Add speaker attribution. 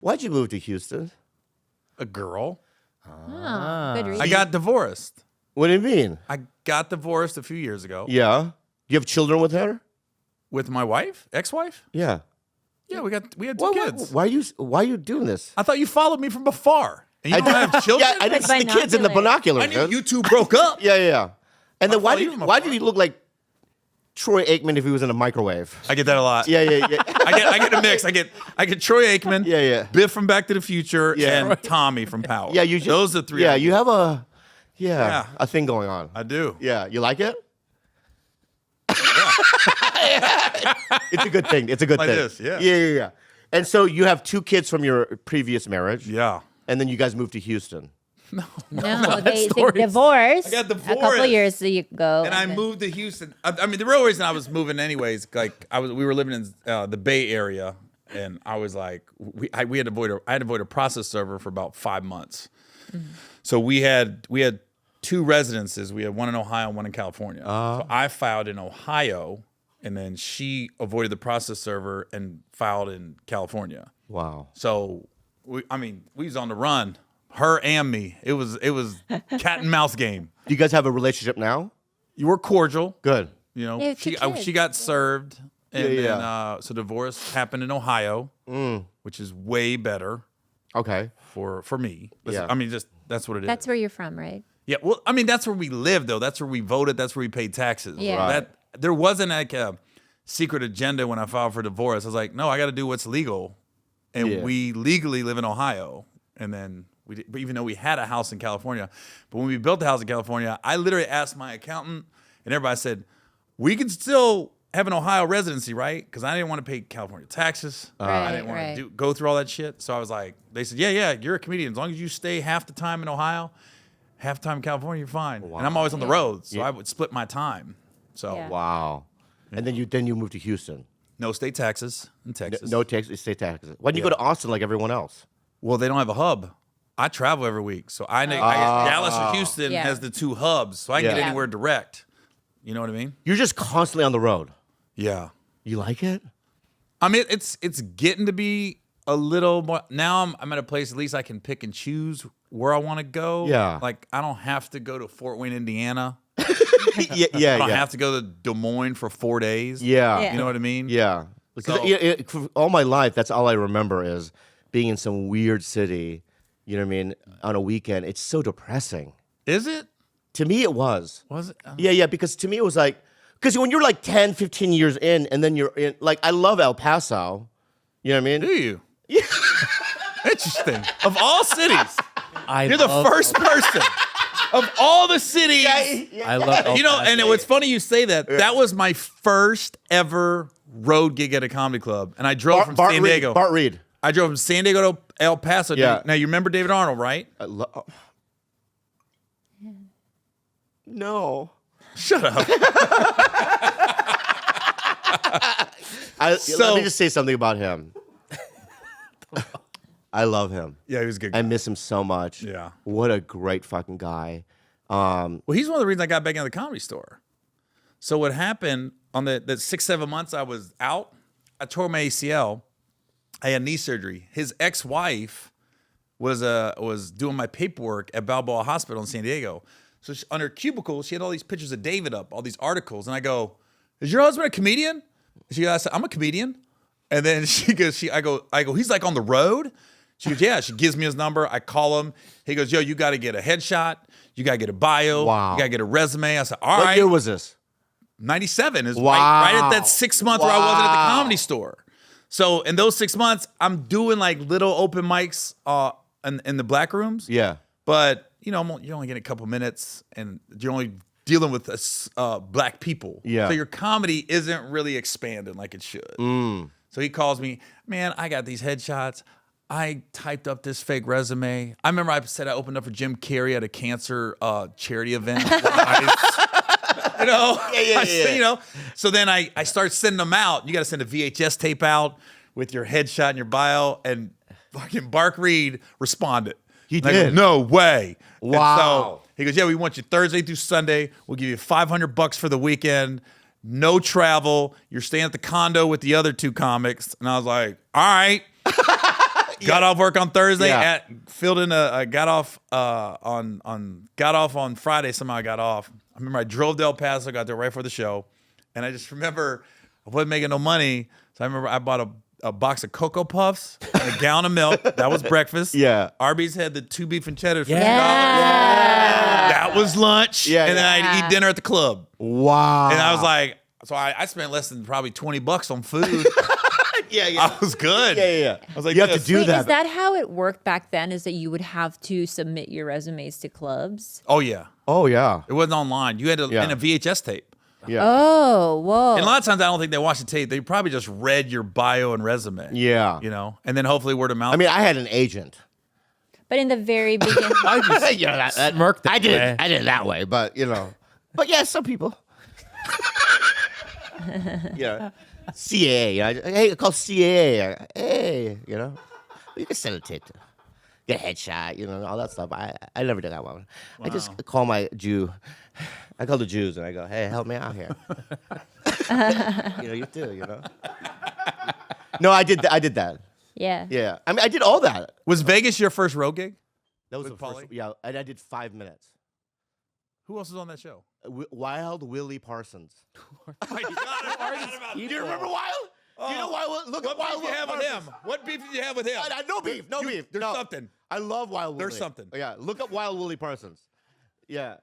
Speaker 1: Why'd you move to Houston?
Speaker 2: A girl.
Speaker 3: Good reason.
Speaker 2: I got divorced.
Speaker 1: What do you mean?
Speaker 2: I got divorced a few years ago.
Speaker 1: Yeah. Do you have children with her?
Speaker 2: With my wife, ex-wife.
Speaker 1: Yeah.
Speaker 2: Yeah, we had two kids.
Speaker 1: Why are you doing this?
Speaker 2: I thought you followed me from afar. And you don't have children.
Speaker 1: Yeah, I didn't see the kids in the binoculars.
Speaker 2: I knew you two broke up.
Speaker 1: Yeah. And then why
Speaker 2: follow
Speaker 1: did he look like Troy Aikman if he was in a microwave?
Speaker 2: I get that a lot.
Speaker 1: Yeah.
Speaker 2: I get a mix. I get Troy Aikman.
Speaker 1: Yeah.
Speaker 2: Biff from Back to the Future.
Speaker 1: Yeah.
Speaker 2: And Tommy from Power.
Speaker 1: Yeah,
Speaker 2: those are three.
Speaker 1: Yeah,
Speaker 2: I
Speaker 1: you
Speaker 2: get.
Speaker 1: have a thing going on.
Speaker 2: I do.
Speaker 1: Yeah, you like it? It's a good thing. It's a good
Speaker 2: Like
Speaker 1: thing.
Speaker 2: this, yeah.
Speaker 1: Yeah. And so you have 2 kids from your previous marriage.
Speaker 2: Yeah.
Speaker 1: And then you guys moved to Houston.
Speaker 3: No, they
Speaker 2: story's-
Speaker 3: divorced.
Speaker 2: I got
Speaker 3: a couple
Speaker 2: divorced.
Speaker 3: years ago.
Speaker 2: And I moved to Houston. I mean, the real reason I was moving anyways, like we were living in the Bay Area, and I was like, I had to avoid a process server for about 5 months.
Speaker 3: Mm-hmm.
Speaker 2: So we had 2 residences. We had one in Ohio and one in California. So I filed in Ohio, and then she avoided the process server and filed in California.
Speaker 1: Wow.
Speaker 2: So we was on the run, her and me. It was cat and mouse game.
Speaker 1: Do you guys have a relationship now?
Speaker 2: You were cordial.
Speaker 1: Good.
Speaker 2: You know,
Speaker 3: They have 2 kids.
Speaker 2: she got served, and
Speaker 1: Yeah.
Speaker 2: then so divorce happened in Ohio, which is way better
Speaker 1: Okay.
Speaker 2: for me.
Speaker 1: Yeah.
Speaker 2: I mean, just that's what it is.
Speaker 3: That's where you're from, right?
Speaker 2: Yeah, well, I mean, that's where we live, though. That's where we voted. That's where we paid taxes.
Speaker 3: Yeah. Right.
Speaker 2: That there wasn't like a secret agenda when I filed for divorce. I was like, no, I got to do what's legal, and
Speaker 1: Yeah.
Speaker 2: we legally live in Ohio, and then. But even though we had a house in California, but when we built the house in California, I literally asked my accountant, and everybody said, we can still have an Ohio residency, right? Because I didn't want to pay California taxes. I didn't want to go through all that shit. So I was like, they said, yeah, you're a comedian. As long as you stay half the time in Ohio, half the time in California, you're fine. Wow. And I'm always on the road, so I would split my time. So
Speaker 3: Yeah.
Speaker 1: Wow. And then you moved to Houston.
Speaker 2: no state taxes in Texas.
Speaker 1: No state taxes. Why didn't you go to Austin like everyone else?
Speaker 2: Well, they don't have a hub. I travel every week, so I guess Dallas or Houston
Speaker 3: Yeah.
Speaker 2: has the 2 hubs, so I can get
Speaker 1: Yeah.
Speaker 2: anywhere direct. You know what I mean?
Speaker 1: You're just constantly on the road.
Speaker 2: Yeah.
Speaker 1: You like it?
Speaker 2: I mean, it's getting to be a little more. Now I'm at a place at least I can pick and choose where I want to go.
Speaker 1: Yeah.
Speaker 2: Like I don't have to go to Fort Wayne, Indiana.
Speaker 1: Yeah.
Speaker 2: I don't have to go to Des Moines for 4 days.
Speaker 1: Yeah.
Speaker 2: You know what I mean?
Speaker 1: Yeah. Because
Speaker 2: So-
Speaker 1: for all my life, that's all I remember is being in some weird city, you know what I mean, on a weekend. It's so depressing.
Speaker 2: Is it?
Speaker 1: To me, it was.
Speaker 2: Was it?
Speaker 1: Yeah, because to me, it was like, because when you're like 10, 15 years in, and then you're in, like, I love El Paso. You know what I mean?
Speaker 2: Do you? Yeah. Interesting. Of all cities, you're the
Speaker 4: love
Speaker 2: first person of all the cities.
Speaker 4: I love El
Speaker 2: You know,
Speaker 4: Paso.
Speaker 2: and what's funny you say that. That was my first ever road gig at a comedy club, and I drove from San Diego.
Speaker 1: Bart Reed.
Speaker 2: I drove from San Diego to El Paso.
Speaker 1: Yeah.
Speaker 2: Now you remember David Arnold, right?
Speaker 1: No.
Speaker 2: Shut up.
Speaker 1: Let me just say something about him. I love him.
Speaker 2: Yeah, he was a good.
Speaker 1: I miss him so much.
Speaker 2: Yeah.
Speaker 1: What a great fucking guy.
Speaker 2: Well, he's one of the reasons I got back into the Comedy Store. So what happened on the 6-7 months I was out, I tore my ACL. I had knee surgery. His ex-wife was doing my paperwork at Balboa Hospital in San Diego. So on her cubicle, she had all these pictures of David up, all these articles, and I go, "Is your husband a comedian?" I said, "I'm a comedian." And then she goes, I go, "He's like on the road?" She goes, "Yeah." She gives me his number. I call him. He goes, "Yo, you got to get a headshot. You got to get a bio.
Speaker 1: Wow.
Speaker 2: You got to get a resume." I said, "All
Speaker 1: What
Speaker 2: right."
Speaker 1: year was this?
Speaker 2: 97 is
Speaker 1: Wow.
Speaker 2: right at that 6 months where I wasn't at the Comedy Store. So in those 6 months, I'm doing like little open mics in the black rooms.
Speaker 1: Yeah.
Speaker 2: But you know, you're only getting a couple minutes, and you're only dealing with black people.
Speaker 1: Yeah.
Speaker 2: So your comedy isn't really expanding like it should. So he calls me, "Man, I got these headshots. I typed up this fake resume. I remember I said I opened up for Jim Carrey at a cancer charity event." You know, you know. So then I start sending them out. You got to send a VHS tape out with your headshot and your bio, and fucking Bark Reed responded.
Speaker 1: He
Speaker 2: And I go,
Speaker 1: did?
Speaker 2: "No way!" And
Speaker 1: Wow.
Speaker 2: so he goes, "Yeah, we want you Thursday through Sunday. We'll give you $500 for the weekend. No travel. You're staying at the condo with the other 2 comics." And I was like, "All right." Got off work on Thursday.
Speaker 1: Yeah.
Speaker 2: Filled in a got off on Friday. Somehow I got off. I remember I drove to El Paso, got there right for the show, and I just remember I wasn't making no money, so I remember I bought a box of Cocoa Puffs and a gallon of milk. That was breakfast.
Speaker 1: Yeah.
Speaker 2: Arby's had the 2 beef and cheddars for $2.
Speaker 3: Yeah.
Speaker 2: That was lunch.
Speaker 1: Yeah,
Speaker 2: And then
Speaker 3: yeah.
Speaker 2: I'd eat dinner at the club.
Speaker 1: Wow.
Speaker 2: And I was like, so I spent less than probably $20 on food.
Speaker 1: yeah.
Speaker 2: I was good.
Speaker 1: Yeah.
Speaker 2: I was like,
Speaker 1: You have to
Speaker 2: this.
Speaker 1: do
Speaker 3: Wait,
Speaker 1: that.
Speaker 3: is that how it worked back then? Is that you would have to submit your resumes to clubs?
Speaker 2: Oh, yeah.
Speaker 1: Oh, yeah.
Speaker 2: It wasn't online. You had to
Speaker 1: Yeah.
Speaker 2: in a VHS tape.
Speaker 1: Yeah.
Speaker 3: Oh, whoa.
Speaker 2: And a lot of times I don't think they watched the tape. They probably just read your bio and resume.
Speaker 1: Yeah.
Speaker 2: You know, and then hopefully word of mouth.
Speaker 1: I mean, I had an agent.
Speaker 3: But in the very beginning,
Speaker 1: You know, that
Speaker 4: Smirked that
Speaker 1: I did
Speaker 4: way.
Speaker 1: it. I did it that way, but you know. But yeah, some people. Yeah. CAA. You know, hey, call CAA. Hey, you know. You can send a tape to get a headshot, you know, all that stuff. I never did that one. I just call my Jew. I call the Jews and I go, hey, help me out here. You know, you do, you know. No, I did that.
Speaker 3: yeah.
Speaker 1: Yeah. I mean, I did all that.
Speaker 2: Was Vegas your first road gig?
Speaker 1: That was
Speaker 2: With
Speaker 1: the first.
Speaker 2: Pauly?
Speaker 1: Yeah, and I did 5 minutes.
Speaker 2: Who else was on that show?
Speaker 1: Wild Willie Parsons.
Speaker 2: I forgot about
Speaker 1: Do you remember Wild? Do you know Wild? Look
Speaker 2: What
Speaker 1: at Wild
Speaker 2: beef you have with
Speaker 1: Parsons.
Speaker 2: him? What beef did you have with him?
Speaker 1: No beef. No beef.
Speaker 2: There's
Speaker 1: No.
Speaker 2: something.
Speaker 1: I love Wild Willie.
Speaker 2: There's something.
Speaker 1: Yeah, look up Wild Willie Parsons. Yeah,